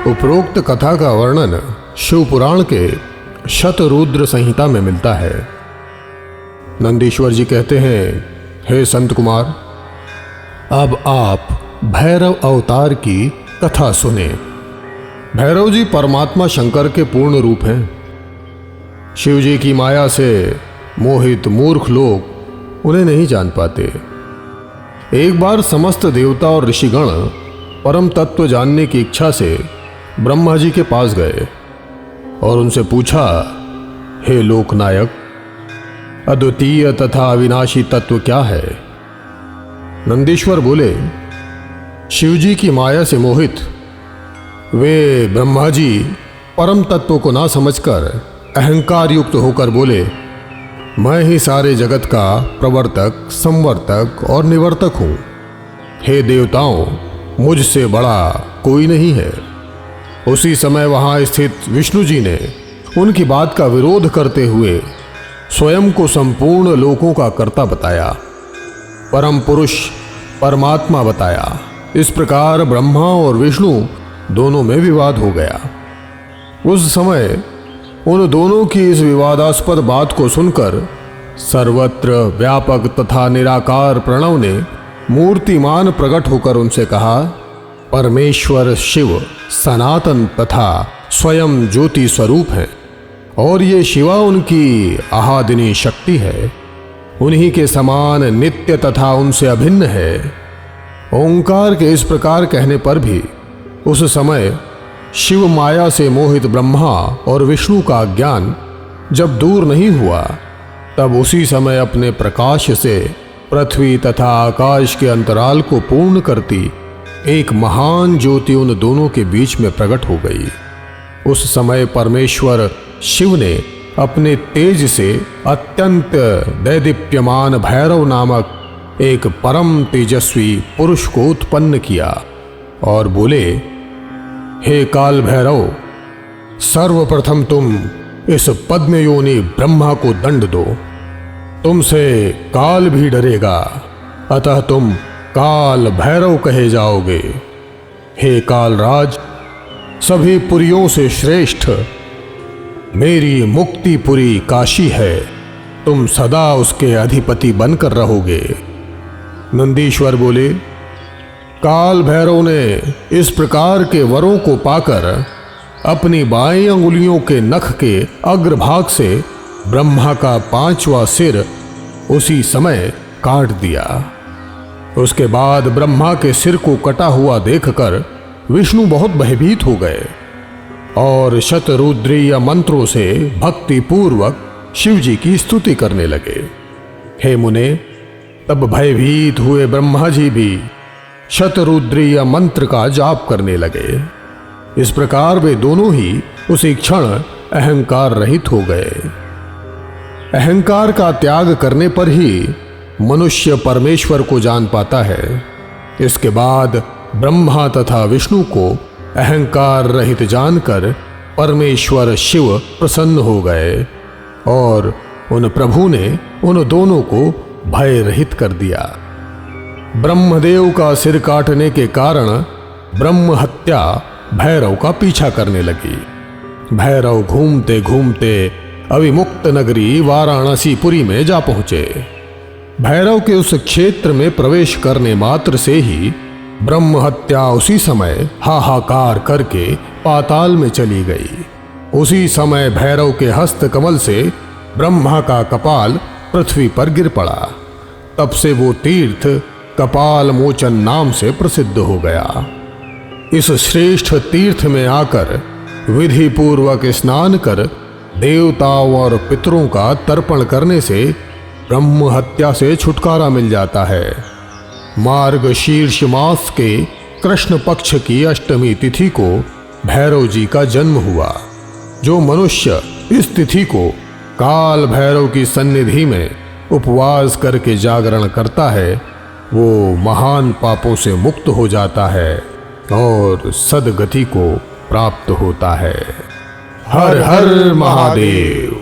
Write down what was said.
उपरोक्त कथा का वर्णन शिव पुराण के शतरुद्र संहिता में मिलता है। नंदीश्वर जी कहते हैं, हे संत कुमार, अब आप भैरव अवतार की कथा सुने। भैरव जी परमात्मा शंकर के पूर्ण रूप हैं। शिव जी की माया से मोहित मूर्ख लोग उन्हें नहीं जान पाते। एक बार समस्त देवता और ऋषिगण परम तत्व जानने की इच्छा से ब्रह्मा जी के पास गए और उनसे पूछा, हे लोकनायक, अद्वितीय तथा अविनाशी तत्व क्या है? नंदीश्वर बोले, शिव जी की माया से मोहित वे ब्रह्मा जी परम तत्व को ना समझकर अहंकार युक्त होकर बोले, मैं ही सारे जगत का प्रवर्तक, संवर्तक और निवर्तक हूं। हे देवताओं, मुझसे बड़ा कोई नहीं है। उसी समय वहां स्थित विष्णु जी ने उनकी बात का विरोध करते हुए स्वयं को संपूर्ण लोकों का कर्ता बताया, परम पुरुष परमात्मा बताया। इस प्रकार ब्रह्मा और विष्णु दोनों में विवाद हो गया। उस समय उन दोनों की इस विवादास्पद बात को सुनकर सर्वत्र व्यापक तथा निराकार प्रणव ने मूर्तिमान प्रकट होकर उनसे कहा, परमेश्वर शिव सनातन तथा स्वयं ज्योति स्वरूप है और ये शिवा उनकी आहादिनी शक्ति है। उन्हीं के समान नित्य तथा उनसे अभिन्न है। ओंकार के इस प्रकार कहने पर भी उस समय शिव माया से मोहित ब्रह्मा और विष्णु का ज्ञान जब दूर नहीं हुआ, तब उसी समय अपने प्रकाश से पृथ्वी तथा आकाश के अंतराल को पूर्ण करती एक महान ज्योति उन दोनों के बीच में प्रकट हो गई। उस समय परमेश्वर शिव ने अपने तेज से अत्यंत दैदीप्यमान भैरव नामक एक परम तेजस्वी पुरुष को उत्पन्न किया और बोले, हे काल भैरव, सर्वप्रथम तुम इस पद्मयोनि ब्रह्मा को दंड दो। तुमसे काल भी डरेगा, अतः तुम काल भैरव कहे जाओगे। हे कालराज, सभी पुरियों से श्रेष्ठ मेरी मुक्तिपुरी काशी है। तुम सदा उसके अधिपति बनकर रहोगे। नंदीश्वर बोले, काल भैरव ने इस प्रकार के वरों को पाकर अपनी बाएं अंगुलियों के नख के अग्रभाग से ब्रह्मा का 5वां सिर उसी समय काट दिया। उसके बाद ब्रह्मा के सिर को कटा हुआ देखकर विष्णु बहुत भयभीत हो गए और शतरुद्रीय मंत्रों से भक्ति पूर्वक शिव जी की स्तुति करने लगे। हे मुने, तब भयभीत हुए ब्रह्मा जी भी शतरुद्रीय मंत्र का जाप करने लगे। इस प्रकार वे दोनों ही उसी क्षण अहंकार रहित हो गए। अहंकार का त्याग करने पर ही मनुष्य परमेश्वर को जान पाता है। इसके बाद ब्रह्मा तथा विष्णु को अहंकार रहित जानकर परमेश्वर शिव प्रसन्न हो गए और उन प्रभु ने उन दोनों को भय रहित कर दिया। ब्रह्मदेव का सिर काटने के कारण ब्रह्म हत्या भैरव का पीछा करने लगी। भैरव घूमते घूमते अविमुक्त नगरी वाराणसीपुरी में जा पहुंचे। भैरव के उस क्षेत्र में प्रवेश करने मात्र से ही ब्रह्म हत्या उसी समय हाहाकार करके पाताल में चली गई। उसी समय भैरव के हस्त कमल से ब्रह्मा का कपाल पृथ्वी पर गिर पड़ा। तब से वो तीर्थ कपाल मोचन नाम से प्रसिद्ध हो गया। इस श्रेष्ठ तीर्थ में आकर विधि पूर्वक स्नान कर देवताओं और पितरों का तर्पण करने से ब्रह्म हत्या से छुटकारा मिल जाता है। मार्गशीर्ष मास के कृष्ण पक्ष की अष्टमी तिथि को भैरव जी का जन्म हुआ। जो मनुष्य इस तिथि को काल भैरव की सन्निधि में उपवास करके जागरण करता है, वो महान पापों से मुक्त हो जाता है और सद्गति को प्राप्त होता है। हर हर महादेव।